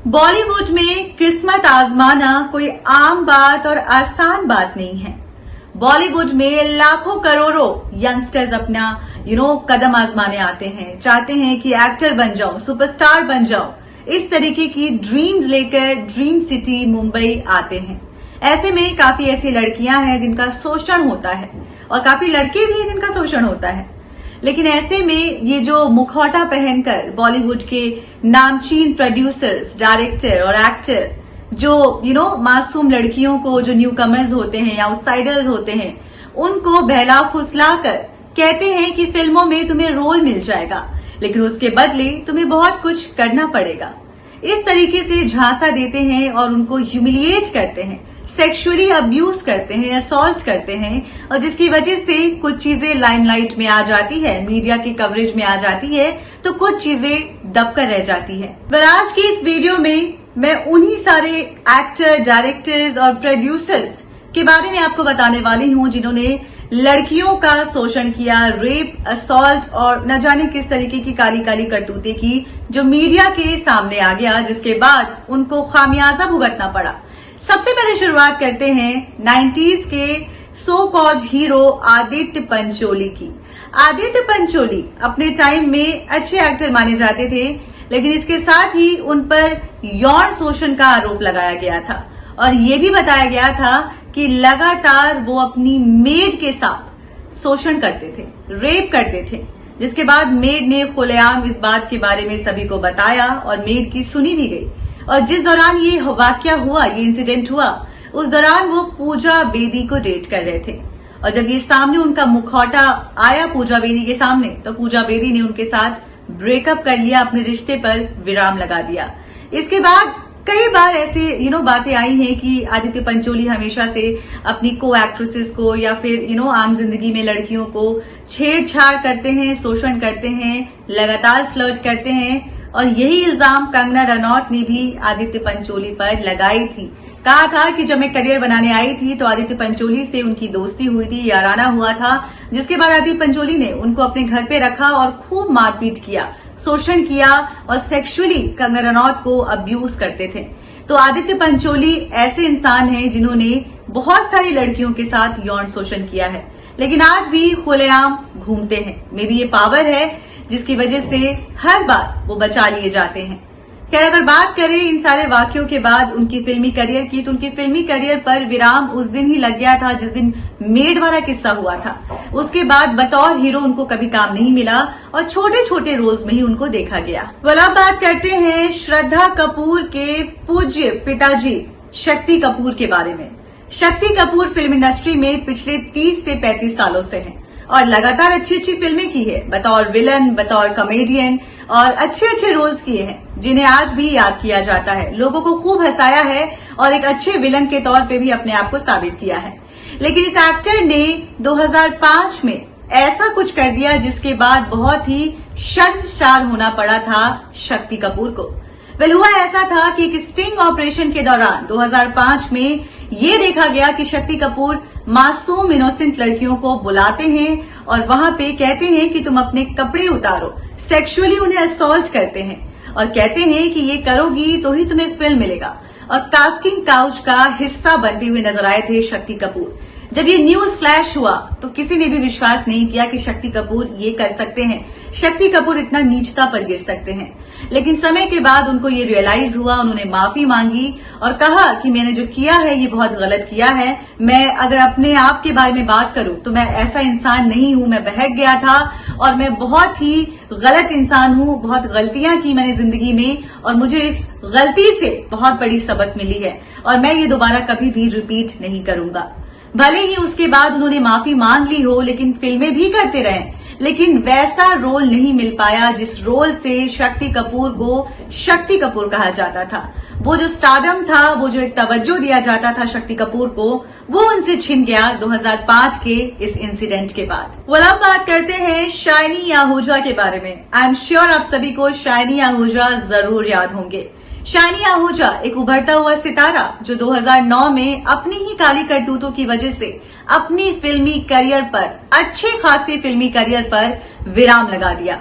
बॉलीवुड में किस्मत आजमाना कोई आम बात और आसान बात नहीं है। बॉलीवुड में लाखों करोड़ों यंगस्टर्स अपना कदम आजमाने आते हैं, चाहते हैं कि एक्टर बन जाओ, सुपरस्टार बन जाओ। इस तरीके की ड्रीम्स लेकर ड्रीम सिटी मुंबई आते हैं। ऐसे में काफी ऐसी लड़कियां हैं जिनका शोषण होता है और काफी लड़के भी हैं जिनका शोषण होता है। लेकिन ऐसे में ये जो मुखौटा पहनकर बॉलीवुड के नामचीन प्रोड्यूसर्स, डायरेक्टर और एक्टर जो मासूम लड़कियों को, जो न्यू कमर्स होते हैं या आउटसाइडर्स होते हैं, उनको बहला फुसलाकर कहते हैं कि फिल्मों में तुम्हें रोल मिल जाएगा, लेकिन उसके बदले तुम्हें बहुत कुछ करना पड़ेगा। इस तरीके से झांसा देते हैं और उनको ह्यूमिलिएट करते हैं, सेक्सुअली अब्यूज करते हैं, असॉल्ट करते हैं, और जिसकी वजह से कुछ चीजें लाइमलाइट में आ जाती है, मीडिया की कवरेज में आ जाती है, तो कुछ चीजें दबकर रह जाती है। पर आज की इस वीडियो में मैं उन्हीं सारे एक्टर, डायरेक्टर्स और प्रोड्यूसर्स के बारे में आपको बताने वाली हूं जिन्होंने लड़कियों का शोषण किया, रेप, असॉल्ट और न जाने किस तरीके की काली काली करतूतें की, जो मीडिया के सामने आ गया, जिसके बाद उनको खामियाजा भुगतना पड़ा। सबसे पहले शुरुआत करते हैं 90s के so called hero Aditya Pancholi की। आदित्य पंचोली अपने टाइम में अच्छे एक्टर माने जाते थे, लेकिन इसके साथ ही उन पर यौन शोषण का आरोप लगाया गया था और ये भी बताया गया था कि लगातार वो अपनी मेड के साथ शोषण करते थे, रेप करते थे। जिसके बाद मेड ने खुलेआम इस बात के बारे में सभी को बताया और मेड की सुनी भी गई। और जिस दौरान ये वाकया हुआ, ये इंसिडेंट हुआ, उस दौरान वो पूजा बेदी को डेट कर रहे थे। और जब ये सामने उनका मुखौटा आया पूजा बेदी के सामने, तो पूजा बेदी ने उनके साथ ब्रेकअप कर लिया, अपने रिश्ते पर विराम लगा दिया। इसके बाद कई बार ऐसे बातें आई हैं कि आदित्य पंचोली हमेशा से अपनी को एक्ट्रेसेस को या फिर आम जिंदगी में लड़कियों को छेड़छाड़ करते हैं, शोषण करते हैं, लगातार फ्लर्ट करते हैं। और यही इल्जाम कंगना रनौत ने भी आदित्य पंचोली पर लगाई थी। कहा था कि जब मैं करियर बनाने आई थी तो आदित्य पंचोली से उनकी दोस्ती हुई थी, याराना हुआ था, जिसके बाद आदित्य पंचोली ने उनको अपने घर पे रखा और खूब मारपीट किया, शोषण किया और सेक्सुअली कंगना रनौत को अब्यूज करते थे। तो आदित्य पंचोली ऐसे इंसान हैं जिन्होंने बहुत सारी लड़कियों के साथ यौन शोषण किया है, लेकिन आज भी खुलेआम घूमते हैं। मे बी ये पावर है जिसकी वजह से हर बार वो बचा लिए जाते हैं। खैर, अगर बात करें इन सारे वाक्यों के बाद उनकी फिल्मी करियर की, तो उनकी फिल्मी करियर पर विराम उस दिन ही लग गया था जिस दिन मेड वाला किस्सा हुआ था। उसके बाद बतौर हीरो उनको कभी काम नहीं मिला और छोटे छोटे रोल्स में ही उनको देखा गया। अब बात करते हैं श्रद्धा कपूर के पूज्य पिताजी शक्ति कपूर के बारे में। शक्ति कपूर फिल्म इंडस्ट्री में पिछले 30 से 35 सालों से हैं और लगातार अच्छी अच्छी फिल्में की है, बतौर विलन, बतौर कॉमेडियन, और अच्छे अच्छे रोल्स किए हैं जिन्हें आज भी याद किया जाता है। लोगों को खूब हंसाया है और एक अच्छे विलन के तौर पे भी अपने आप को साबित किया है। लेकिन इस एक्टर ने 2005 में ऐसा कुछ कर दिया जिसके बाद बहुत ही शर्मसार होना पड़ा था शक्ति कपूर को। हुआ ऐसा था कि एक स्टिंग ऑपरेशन के दौरान 2005 में ये देखा गया कि शक्ति कपूर मासूम इनोसेंट लड़कियों को बुलाते हैं और वहां पे कहते हैं कि तुम अपने कपड़े उतारो, सेक्सुअली उन्हें असॉल्ट करते हैं और कहते हैं कि ये करोगी तो ही तुम्हें फिल्म मिलेगा। और कास्टिंग काउच का हिस्सा बनते हुए नजर आए थे शक्ति कपूर। जब ये न्यूज फ्लैश हुआ तो किसी ने भी विश्वास नहीं किया कि शक्ति कपूर ये कर सकते हैं, शक्ति कपूर इतना नीचता पर गिर सकते हैं। लेकिन समय के बाद उनको ये रियलाइज हुआ, उन्होंने माफी मांगी और कहा कि मैंने जो किया है ये बहुत गलत किया है। मैं अगर अपने आप के बारे में बात करूं तो मैं ऐसा इंसान नहीं हूं, मैं बहक गया था और मैं बहुत ही गलत इंसान हूं, बहुत गलतियां की मैंने जिंदगी में और मुझे इस गलती से बहुत बड़ी सबक मिली है और मैं ये दोबारा कभी भी रिपीट नहीं करूंगा। भले ही उसके बाद उन्होंने माफी मांग ली हो, लेकिन फिल्में भी करते रहे, लेकिन वैसा रोल नहीं मिल पाया जिस रोल से शक्ति कपूर को शक्ति कपूर कहा जाता था। वो जो स्टारडम था, वो जो एक तवज्जो दिया जाता था शक्ति कपूर को, वो उनसे छिन गया 2005 के इस इंसिडेंट के बाद। अब बात करते हैं शाइनी आहूजा के बारे में। आई एम श्योर आप सभी को शाइनी आहूजा जरूर याद होंगे। शाइनी आहूजा एक उभरता हुआ सितारा जो 2009 में अपनी ही काली करतूतों की वजह से अपनी फिल्मी करियर पर, अच्छे खासे फिल्मी करियर पर विराम लगा दिया।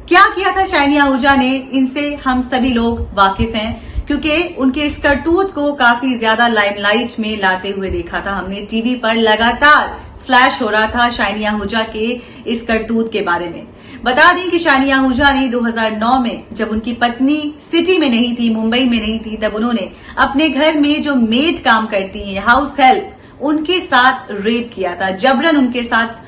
क्या किया था शाइनी आहूजा ने, इनसे हम सभी लोग वाकिफ हैं क्योंकि उनके इस करतूत को काफी ज्यादा लाइमलाइट में लाते हुए देखा था हमने। टीवी पर लगातार फ्लैश हो रहा था शाइनी आहूजा के इस करतूत के बारे में। बता दें कि शाइनी आहूजा ने 2009 में, जब उनकी पत्नी सिटी में नहीं थी, मुंबई में नहीं थी, तब उन्होंने अपने घर में जो मेड काम करती हैं, हाउस हेल्प, उनके साथ रेप किया था, जबरन उनके साथ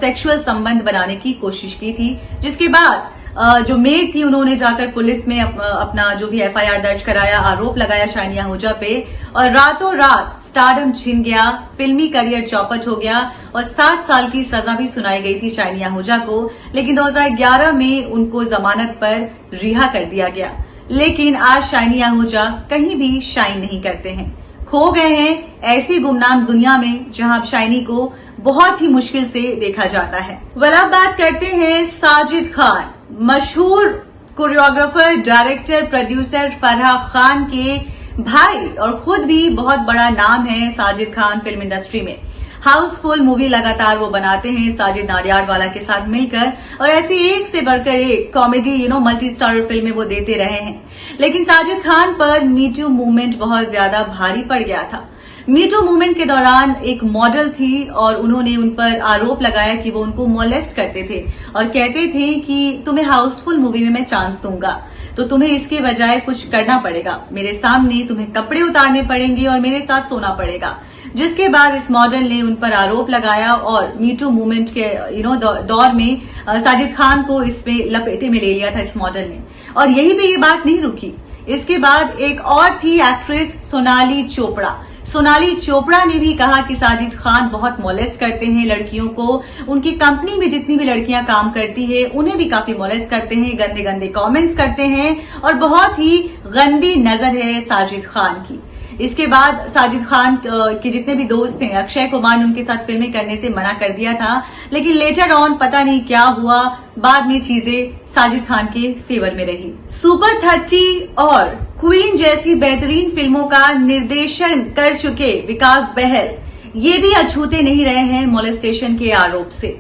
सेक्सुअल संबंध बनाने की कोशिश की थी। जिसके बाद जो मेड थी उन्होंने जाकर पुलिस में अपना जो भी एफआईआर दर्ज कराया, आरोप लगाया शाइनी आहूजा पे, और रातों रात स्टारडम छिन गया, फिल्मी करियर चौपट हो गया और 7 साल की सजा भी सुनाई गई थी शाइनी आहूजा को। लेकिन 2011 में उनको जमानत पर रिहा कर दिया गया। लेकिन आज शाइनी आहूजा कहीं भी शाइन नहीं करते हैं, खो गए हैं ऐसी गुमनाम दुनिया में जहां अब शाइनी को बहुत ही मुश्किल से देखा जाता है। अब बात करते हैं साजिद खान, मशहूर choreographer, director, producer Farah Khan के भाई और खुद भी बहुत बड़ा नाम है साजिद खान फिल्म इंडस्ट्री में। हाउसफुल मूवी लगातार वो बनाते हैं साजिद नाडियाडवाला के साथ मिलकर, और ऐसी एक से बढ़कर एक कॉमेडी मल्टी स्टारर फिल्में वो देते रहे हैं। लेकिन साजिद खान पर मीटू मूवमेंट बहुत ज्यादा भारी पड़ गया था। मीटू मूवमेंट के दौरान एक मॉडल थी और उन्होंने उन पर आरोप लगाया कि वो उनको मोलेस्ट करते थे और कहते थे कि तुम्हें हाउसफुल मूवी में मैं चांस दूंगा तो तुम्हें इसके बजाय कुछ करना पड़ेगा, मेरे सामने तुम्हें कपड़े उतारने पड़ेंगे और मेरे साथ सोना पड़ेगा। जिसके बाद इस मॉडल ने उन पर आरोप लगाया और मीटू मूवमेंट के दौर में साजिद खान को इसमें लपेटे में ले लिया था इस मॉडल ने। और यही पे ये बात नहीं रुकी, इसके बाद एक और थी एक्ट्रेस सोनाली चोपड़ा। सोनाली चोपड़ा ने भी कहा कि साजिद खान बहुत मोलेस्ट करते हैं लड़कियों को, उनकी कंपनी में जितनी भी लड़कियां काम करती है उन्हें भी काफी मोलेस्ट करते हैं, गंदे गंदे कमेंट्स करते हैं और बहुत ही गंदी नजर है साजिद खान की। इसके बाद साजिद खान के जितने भी दोस्त थे, अक्षय कुमार ने उनके साथ फिल्में करने से मना कर दिया था, लेकिन लेटर ऑन पता नहीं क्या हुआ, बाद में चीजें साजिद खान के फेवर में रही। सुपर 30 और क्वीन जैसी बेहतरीन फिल्मों का निर्देशन कर चुके विकास बहल ये भी अछूते नहीं रहे हैं मोलेस्टेशन के आरोप से।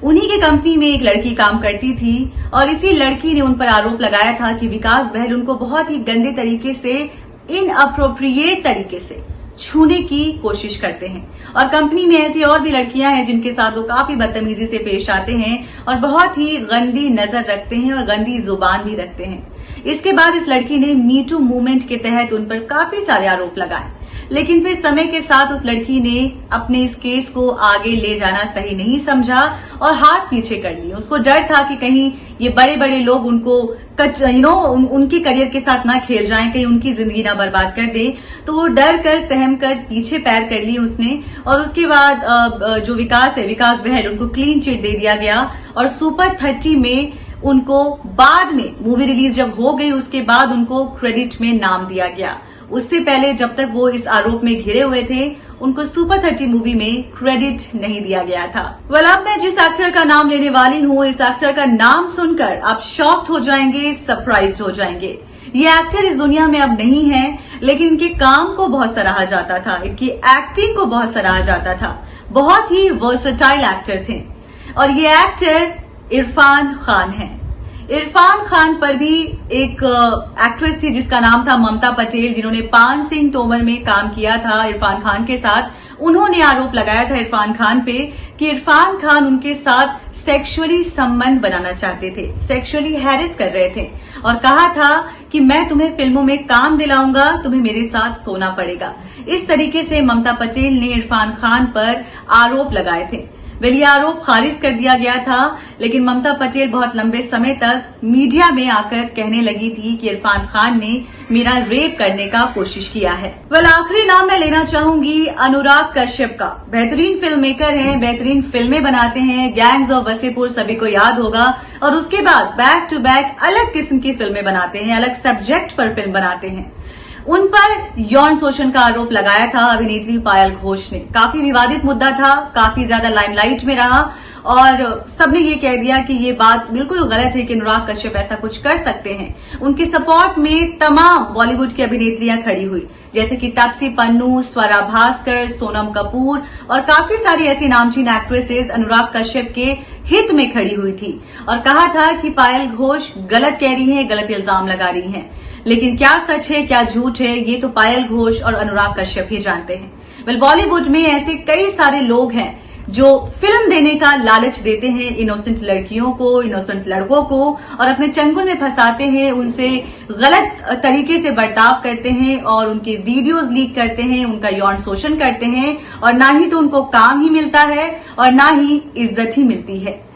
उन्हीं की कंपनी में एक लड़की काम करती थी और इसी लड़की ने उन पर आरोप लगाया था कि विकास बहल उनको बहुत ही गंदे तरीके से, इनअप्रोप्रिएट तरीके से छूने की कोशिश करते हैं। और कंपनी में ऐसी और भी लड़कियां हैं जिनके साथ वो काफी बदतमीजी से पेश आते हैं और बहुत ही गंदी नजर रखते हैं और गंदी जुबान भी रखते हैं। इसके बाद इस लड़की ने मीटू मूवमेंट के तहत उन पर काफी सारे आरोप लगाए, लेकिन फिर समय के साथ उस लड़की ने अपने इस केस को आगे ले जाना सही नहीं समझा और हाथ पीछे कर लिए। उसको डर था कि कहीं ये बड़े बड़े लोग उनको उनके करियर के साथ ना खेल जाएं, कहीं उनकी जिंदगी ना बर्बाद कर दे, तो वो डर कर सहम कर पीछे पैर कर लिए उसने। और उसके बाद जो विकास बहल, उनको क्लीन चिट दे दिया गया और सुपर 30 में उनको बाद में मूवी रिलीज जब हो गई उसके बाद उनको क्रेडिट में नाम दिया गया। उससे पहले जब तक वो इस आरोप में घिरे हुए थे उनको सुपर 30 मूवी में क्रेडिट नहीं दिया गया था। अब मैं जिस एक्टर का नाम लेने वाली हूँ, इस एक्टर का नाम सुनकर आप शॉक्ड हो जाएंगे, सरप्राइज हो जाएंगे। ये एक्टर इस दुनिया में अब नहीं है, लेकिन इनके काम को बहुत सराहा जाता था, इनकी एक्टिंग को बहुत सराहा जाता था, बहुत ही वर्सेटाइल एक्टर थे। और ये एक्टर इरफान खान है। इरफान खान पर भी एक एक्ट्रेस थी जिसका नाम था ममता पटेल, जिन्होंने पान सिंह तोमर में काम किया था इरफान खान के साथ। उन्होंने आरोप लगाया था इरफान खान पे कि इरफान खान उनके साथ सेक्सुअली संबंध बनाना चाहते थे, सेक्सुअली हैरेस कर रहे थे और कहा था कि मैं तुम्हें फिल्मों में काम दिलाऊंगा, तुम्हें मेरे साथ सोना पड़ेगा। इस तरीके से ममता पटेल ने इरफान खान पर आरोप लगाए थे। ये आरोप खारिज कर दिया गया था, लेकिन ममता पटेल बहुत लंबे समय तक मीडिया में आकर कहने लगी थी कि इरफान खान ने मेरा रेप करने का कोशिश किया है। आखिरी नाम मैं लेना चाहूंगी अनुराग कश्यप का। बेहतरीन फिल्म मेकर हैं, बेहतरीन फिल्में बनाते हैं, गैंग्स ऑफ वसेपुर सभी को याद होगा, और उसके बाद बैक टू बैक अलग किस्म की फिल्में बनाते हैं, अलग सब्जेक्ट पर फिल्म बनाते हैं। उन पर यौन शोषण का आरोप लगाया था अभिनेत्री पायल घोष ने। काफी विवादित मुद्दा था, काफी ज्यादा लाइमलाइट में रहा और सबने ये कह दिया कि ये बात बिल्कुल गलत है कि अनुराग कश्यप ऐसा कुछ कर सकते हैं। उनके सपोर्ट में तमाम बॉलीवुड की अभिनेत्रियां खड़ी हुई, जैसे कि तापसी पन्नू, स्वरा भास्कर, सोनम कपूर और काफी सारी ऐसी नामचीन एक्ट्रेसेस अनुराग कश्यप के हित में खड़ी हुई थी और कहा था कि पायल घोष गलत कह रही है, गलत इल्जाम लगा रही हैं। लेकिन क्या सच है क्या झूठ है, ये तो पायल घोष और अनुराग कश्यप ही जानते हैं। वेल, बॉलीवुड में ऐसे कई सारे लोग हैं जो फिल्म देने का लालच देते हैं इनोसेंट लड़कियों को, इनोसेंट लड़कों को, और अपने चंगुल में फंसाते हैं, उनसे गलत तरीके से बर्ताव करते हैं और उनके वीडियोस लीक करते हैं, उनका यौन शोषण करते हैं, और ना ही तो उनको काम ही मिलता है और ना ही इज्जत ही मिलती है।